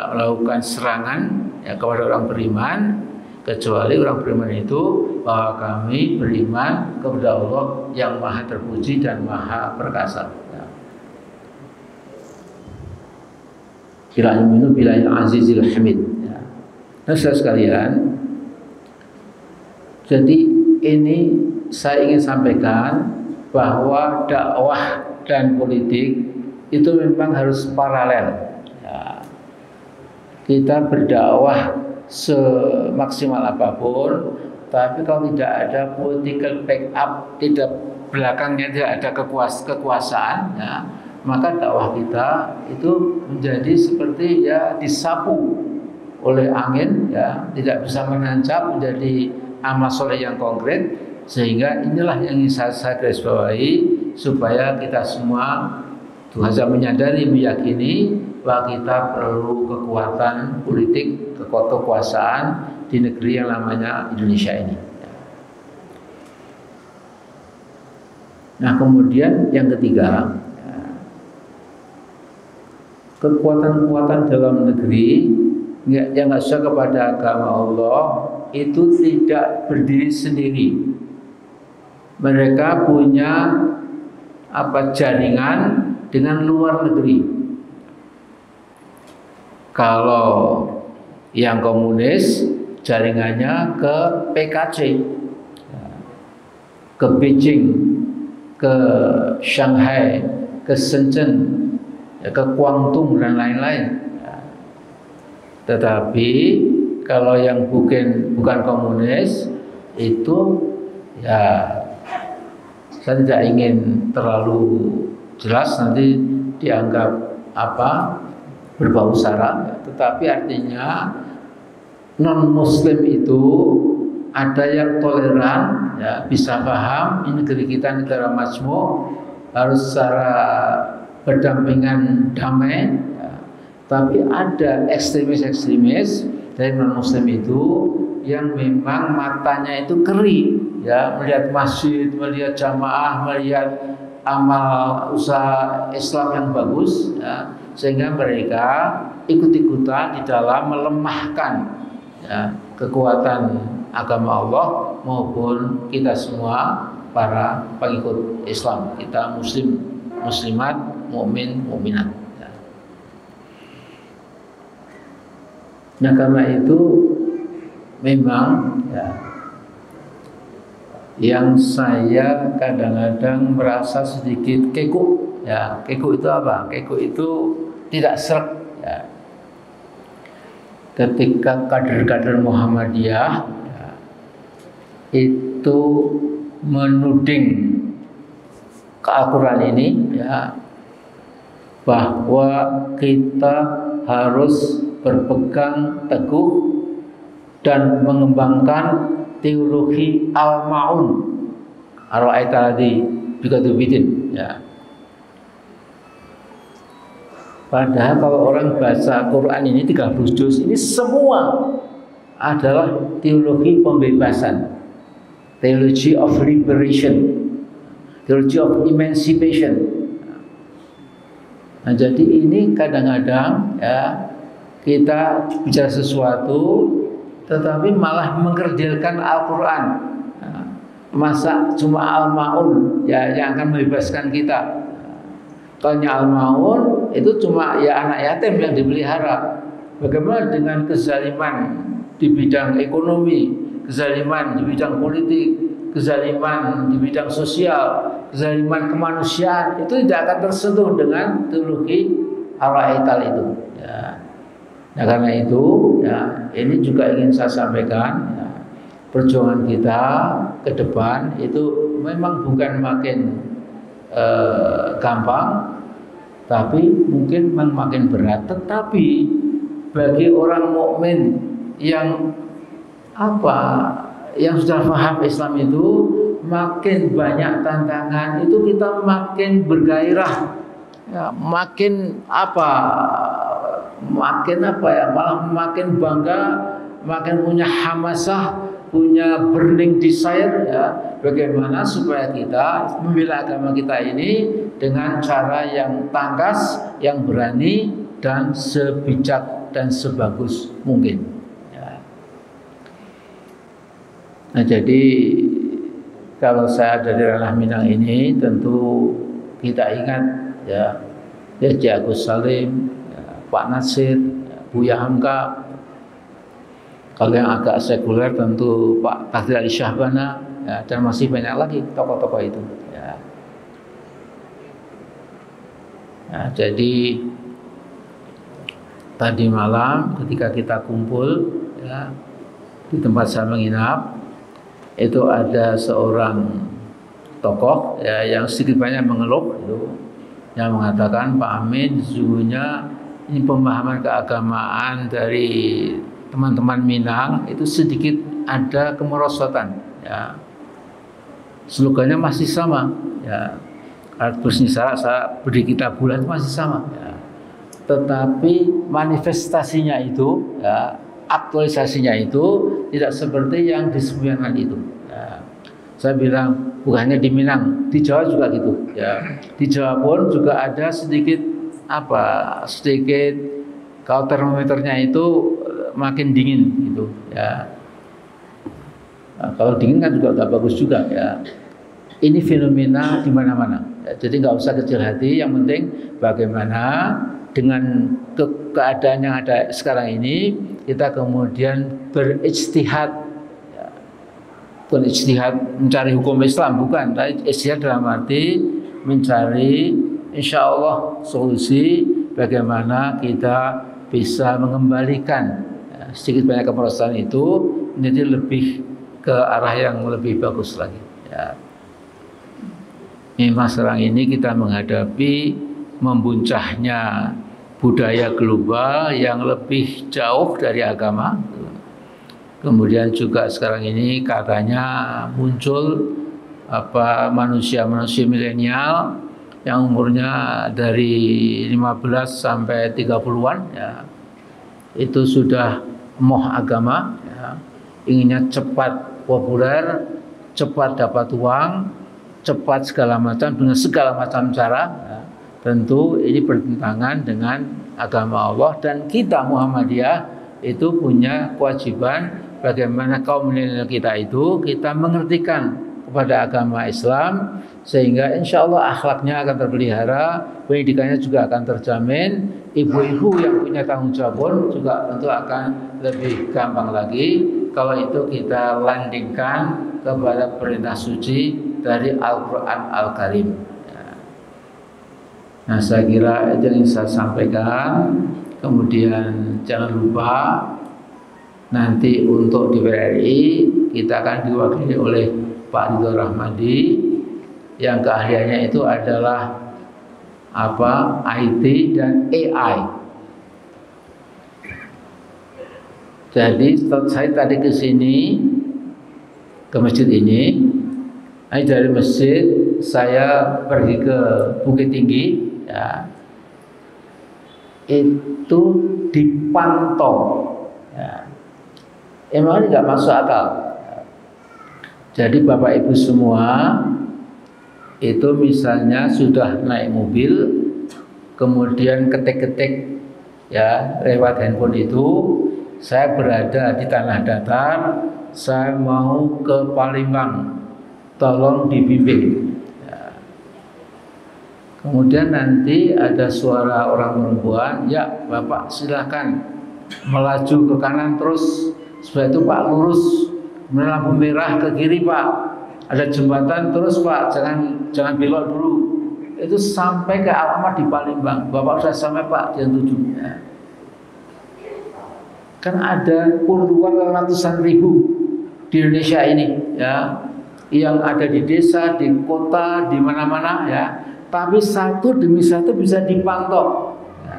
melakukan serangan ya, kepada orang beriman, kecuali orang beriman itu bahwa kami beriman kepada Allah yang maha terpuji dan maha perkasa. Bila yu'minu billahi azizil hamid. Ya. Nah, saudara sekalian, jadi ini saya ingin sampaikan bahwa dakwah dan politik itu memang harus paralel. Ya. Kita berdakwah semaksimal apapun, tapi kalau tidak ada political backup, tidak belakangnya tidak ada kekuasaan, ya, maka dakwah kita itu menjadi seperti ya disapu oleh angin, ya, tidak bisa menancap menjadi amal soleh yang konkret. Sehingga inilah yang ingin saya garis bawahi, supaya kita semua harus menyadari, meyakini bahwa kita perlu kekuatan politik, kekuasaan di negeri yang namanya Indonesia ini. Nah, kemudian yang ketiga, kekuatan-kekuatan dalam negeri yang nggak sesuai kepada agama Allah itu tidak berdiri sendiri. Mereka punya jaringan dengan luar negeri. Kalau yang komunis jaringannya ke PKC, ke Beijing, ke Shanghai, ke Shenzhen, ke Guangdong dan lain-lain. Tetapi kalau yang bukan komunis itu ya, saya tidak ingin terlalu jelas nanti dianggap berbau sara, tetapi artinya non muslim itu ada yang toleran, ya, bisa paham ini negeri kita negara majmuk, harus secara berdampingan damai, ya. Tapi ada ekstremis dari non muslim itu yang memang matanya itu keri, ya, melihat masjid, melihat jamaah, melihat amal usaha Islam yang bagus, ya, sehingga mereka ikut-ikutan di dalam melemahkan, ya, kekuatan agama Allah maupun kita semua para pengikut Islam, kita muslimat, mukmin, mukminat. Ya. Nah, karena itu memang, ya, yang saya kadang-kadang merasa sedikit kekuk, ya. Kekuk itu apa? Kekuk itu tidak sreg, ya. Ketika kader-kader Muhammadiyah, ya, itu menuding Al-Quran ini, ya, bahwa kita harus berpegang teguh dan mengembangkan teologi al-ma'un, ar-ra'aita ladzi biqadubidin, ya. Padahal kalau orang baca Quran ini 30 juz ini semua adalah teologi pembebasan, theology of liberation, theology of emancipation. Nah, jadi ini kadang-kadang, ya, kita bicara sesuatu tetapi malah mengkerdilkan Al-Quran. Nah, masa cuma Al-Ma'un, ya, yang akan membebaskan kita. Kalau Al-Ma'un itu cuma ya anak yatim yang dipelihara. Bagaimana dengan kezaliman di bidang ekonomi, kezaliman di bidang politik, kezaliman di bidang sosial, kezaliman kemanusiaan, itu tidak akan tersentuh dengan teologi al-Aital itu, ya. Nah, karena itu, ya, ini juga ingin saya sampaikan, ya, perjuangan kita ke depan itu memang bukan makin gampang, tapi mungkin makin berat. Tetapi bagi orang mukmin yang yang sudah paham Islam itu, makin banyak tantangan itu kita makin bergairah, ya, makin malah makin bangga, makin punya hamasah punya burning desire ya, bagaimana supaya kita membela agama kita ini dengan cara yang tangkas, yang berani dan sebijak dan sebagus mungkin. Ya. Nah, jadi kalau saya dari ranah Minang ini tentu kita ingat ya, Ki Agus Salim, ya, Pak Nasir, ya, Buya Hamka. Kalau yang agak sekuler tentu Pak Takdir Ali Syahbana, ya, dan masih banyak lagi tokoh-tokoh itu. Ya. Nah, jadi tadi malam ketika kita kumpul ya, di tempat saya menginap, itu ada seorang tokoh ya, yang sedikit banyak mengeluh itu, yang mengatakan Pak Amin sesungguhnya ini pemahaman keagamaan dari teman-teman Minang itu sedikit ada kemerosotan ya. Slogannya masih sama ya. Bersnisara saya beri kita bulan masih sama ya. Tetapi manifestasinya itu ya, aktualisasinya itu tidak seperti yang disebutkan itu ya. Saya bilang bukannya di Minang, di Jawa juga gitu ya. Di Jawa pun juga ada sedikit sedikit kalau termometernya itu makin dingin gitu ya. Nah, kalau dingin kan juga nggak bagus juga ya. Ini fenomena di mana-mana. Ya, jadi nggak usah kecil hati. Yang penting bagaimana dengan keadaan yang ada sekarang ini kita kemudian berijtihad. Ya. Bukan ijtihad mencari hukum Islam, bukan. Tapi ijtihad dalam arti mencari insya Allah solusi bagaimana kita bisa mengembalikan sedikit banyak kemerosotan itu menjadi lebih ke arah yang lebih bagus lagi ya. Memang sekarang ini kita menghadapi membuncahnya budaya global yang lebih jauh dari agama. Kemudian juga sekarang ini katanya muncul manusia-manusia milenial yang umurnya dari 15 sampai 30-an ya. Itu sudah moh agama ya. Inginnya cepat populer, cepat dapat uang, cepat segala macam dengan segala macam cara ya. Tentu ini bertentangan dengan agama Allah dan kita Muhammadiyah itu punya kewajiban bagaimana kaum milenial kita itu kita mengertikan kepada agama Islam sehingga insya Allah akhlaknya akan terpelihara, pendidikannya juga akan terjamin, ibu-ibu yang punya tanggung jawab pun juga tentu akan lebih gampang lagi kalau itu kita landingkan kepada perintah suci dari Al-Quran Al-Karim. Nah, saya kira itu yang saya sampaikan. Kemudian jangan lupa nanti untuk di PRI kita akan diwakili oleh Pak Ridho Rahmadi yang keahliannya itu adalah IT dan AI. Jadi saya tadi ke sini ke masjid ini, dari masjid saya pergi ke Bukit Tinggi ya. Itu dipantau ya. Emang ini nggak masuk akal. Jadi Bapak Ibu semua itu misalnya sudah naik mobil, kemudian ketik-ketik ya lewat handphone itu, saya berada di tanah datar, saya mau ke Palembang, tolong dibimbing. Ya. Kemudian nanti ada suara orang perempuan, ya Bapak silahkan melaju ke kanan terus, setelah itu Pak lurus. Kemudian lampu merah ke kiri Pak, ada jembatan terus Pak, jangan belok dulu. Itu sampai ke alamat di Palembang. Bapak sudah sampai Pak, jam 7 ya. Kan ada puluhan ratusan ribu di Indonesia ini ya, yang ada di desa, di kota, di mana-mana ya. Tapi satu demi satu bisa dipantau ya.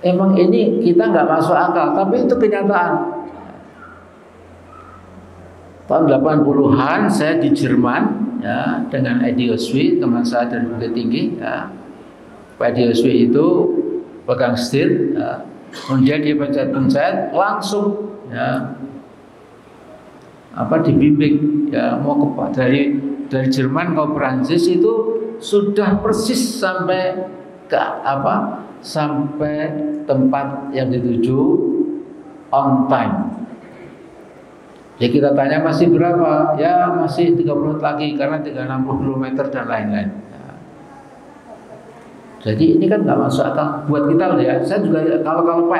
Emang ini kita nggak masuk akal, tapi itu kenyataan. Tahun 80-an saya di Jerman ya dengan Edi Oswi, teman saya dari Bukit Tinggi ya. Pak Edi Oswi itu pegang setir ya. Kemudian dia pencet-pencet langsung ya. dibimbing ya, mau dari Jerman ke Prancis itu sudah persis sampai ke sampai tempat yang dituju on time. Ya kita tanya masih berapa? Ya masih 30 menit lagi karena 360 km dan lain-lain. Ya. Jadi ini kan nggak masuk akal buat kita loh ya. Saya juga kalau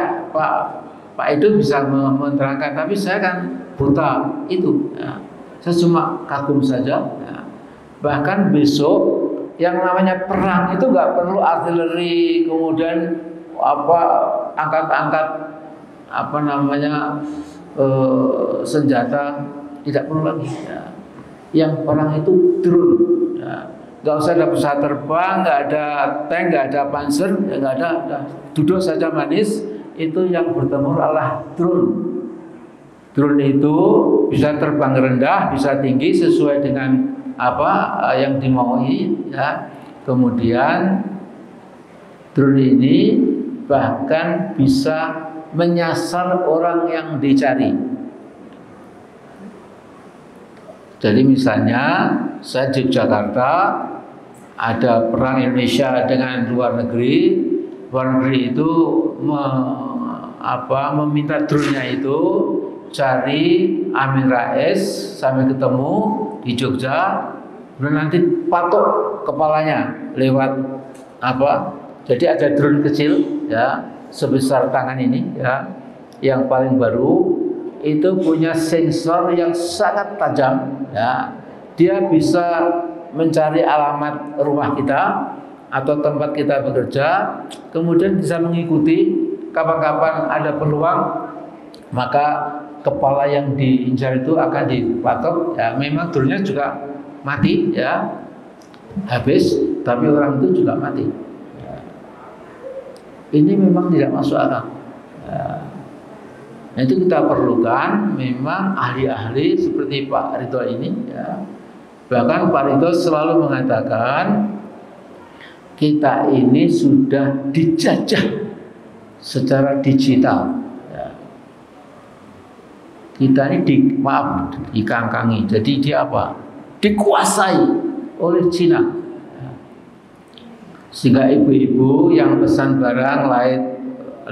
Pak Edo bisa menerangkan, tapi saya kan buta itu. Ya. Saya cuma kagum saja. Ya. Bahkan besok yang namanya perang itu nggak perlu artileri, kemudian angkat-angkat senjata, tidak perlu lagi. Ya. Yang perang itu drone. Ya. Nggak usah ada pesawat terbang, nggak ada tank, nggak ada panzer, ya nggak ada. Duduk saja manis. Itu yang bertempur adalah drone. Drone itu bisa terbang rendah, bisa tinggi sesuai dengan yang dimaui ya. Kemudian drone ini bahkan bisa menyasar orang yang dicari. Jadi misalnya saya di Jakarta ada perang Indonesia dengan luar negeri itu meminta drone-nya itu cari Amin Rais sampai ketemu di Jogja, kemudian nanti patok kepalanya lewat jadi ada drone kecil ya sebesar tangan ini ya, yang paling baru itu punya sensor yang sangat tajam ya, dia bisa mencari alamat rumah kita atau tempat kita bekerja, kemudian bisa mengikuti kapan-kapan ada peluang maka kepala yang diincar itu akan dipatok ya. Memang drone-nya juga mati ya, habis, tapi orang itu juga mati ya. Ini memang tidak masuk akal ya. Nah, itu kita perlukan memang ahli-ahli seperti Pak Ridho ini ya. Bahkan Pak Ridho selalu mengatakan kita ini sudah dijajah secara digital. Kita ini dikangkangi. Jadi dia dikuasai oleh Cina. Sehingga ibu-ibu yang pesan barang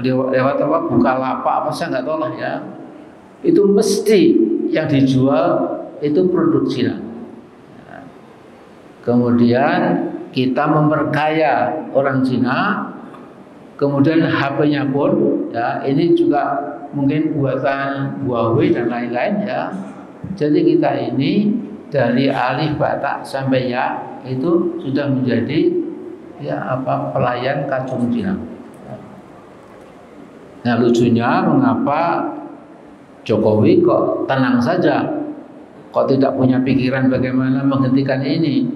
lewat Bukalapak saya nggak tahu lah ya. Itu mesti yang dijual itu produk Cina. Kemudian kita memperkaya orang Cina. Kemudian HP-nya pun ya ini juga mungkin buatan Huawei dan lain-lain ya. Jadi kita ini dari alif batak sampai ya itu sudah menjadi pelayan kacung Cina. Nah lucunya mengapa Jokowi kok tenang saja, kok tidak punya pikiran bagaimana menghentikan ini,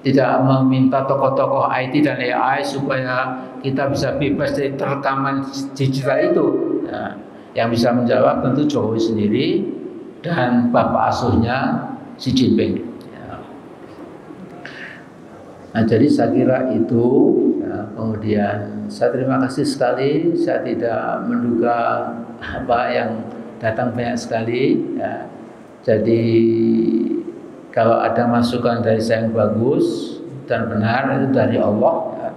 tidak meminta tokoh-tokoh IT dan AI supaya kita bisa bebas dari terekaman digital itu ya. Yang bisa menjawab tentu Jokowi sendiri dan bapak asuhnya Xi Jinping ya. Nah jadi saya kira itu ya. Kemudian saya terima kasih sekali, saya tidak menduga yang datang banyak sekali ya. Jadi kalau ada masukan dari saya yang bagus dan benar itu dari Allah ya.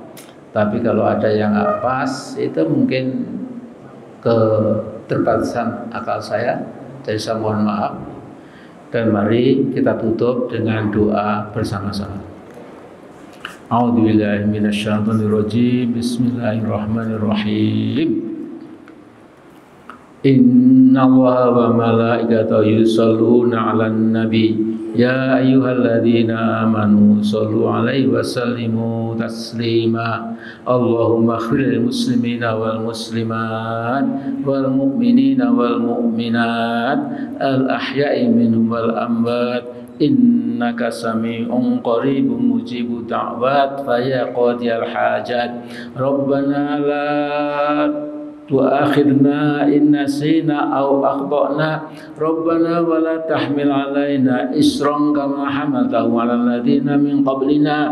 Tapi kalau ada yang nggak pas itu mungkin keterbatasan akal saya. Jadi saya mohon maaf. Dan mari kita tutup dengan doa bersama-sama. A'udzubillahi minasyaitonirrajim. Bismillahirrahmanirrahim. Inna Allaha wa malaikatahu yusholluna 'alan nabi. Ya ayyuhalladzina amanu shallu 'alaihi wa sallimu taslima. Allahumma ighfir lil muslimina wal muslimat wal mu'minina wal mu'minat al ahya'i minhum wal amwat innaka sami'un qaribun mujibud da'wat fa ya qadiyal hajat. Rabbana la tu'akhidna in nasina aw akhtana rabbana wa la tahmil alaina isran kama hamaltahu 'alal ladzina min qablina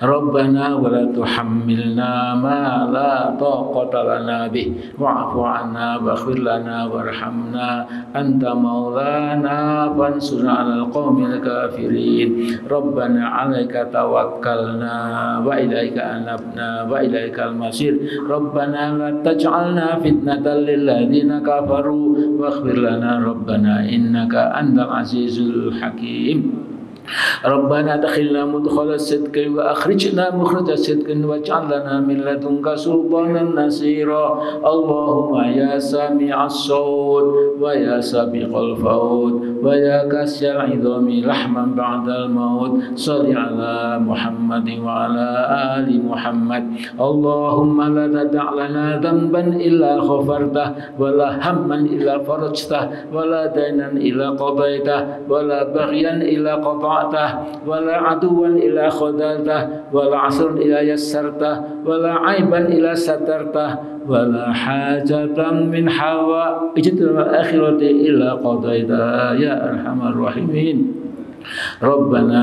ربنا ولا تحملنا ما لا طاقة لنا به واعف عنا واغفر لنا وارحمنا أنت مولانا فانصرنا على القوم الكافرين ربنا عليك توكلنا وإليك أنبنا وإليك المصير ربنا لا تجعلنا فتنة للذين كفروا واغفر لنا ربنا إنك أنت العزيز الحكيم ربنا دخلنا مدخل الصدق وأخرجنا مخرج الصدق واجعل لنا من لدنك سلطانا نصيرا اللهم يا سامع الصوت ويا سابق الفوت ويا كاسي العظام لحما بعد الموت صل على محمد وعلى آل محمد اللهم لا تدع لنا ذنبا إلا غفرته ولا هما إلا فرجته ولا دينا إلا قضيته ولا بغيا إلا قطعته ولا عدوا إلا خذلته ولا عسرا إلا يسرته ولا عيبا إلا سترته ولا حاجة من حوائج الآخرة إلا قضيتها يا أرحم الراحمين ربنا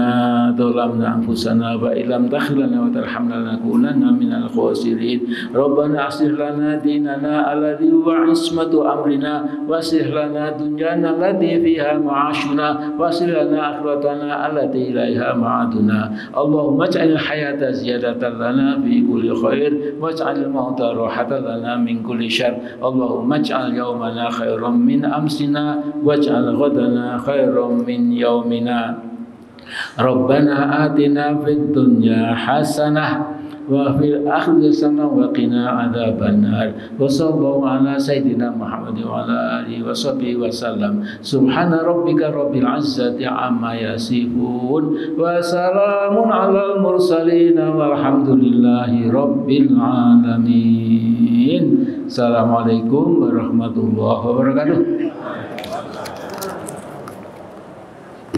ظلمنا أنفسنا وإن لم تغفر لنا وترحمنا لنكونن من الخاسرين ربنا أصلح لنا ديننا الذي هو عصمة أمرنا وأصلح لنا دنيانا التي فيها معاشنا وأصلح لنا آخرتنا التي إليها معادنا اللهم اجعل الحياة زيادة لنا في كل خير واجعل الموت راحة لنا من كل شر اللهم اجعل يومنا خيرا من أمسنا واجعل غدنا خيرا من يومنا ربنا آتنا في الدنيا حسنة وفي الآخرة حسنة وقنا عذاب النار وصلى الله على سيدنا محمد وعلى آله وصحبه وسلم سبحان ربك رب العزة عما يصفون وسلام على المرسلين والحمد لله رب العالمين السلام عليكم ورحمة الله وبركاته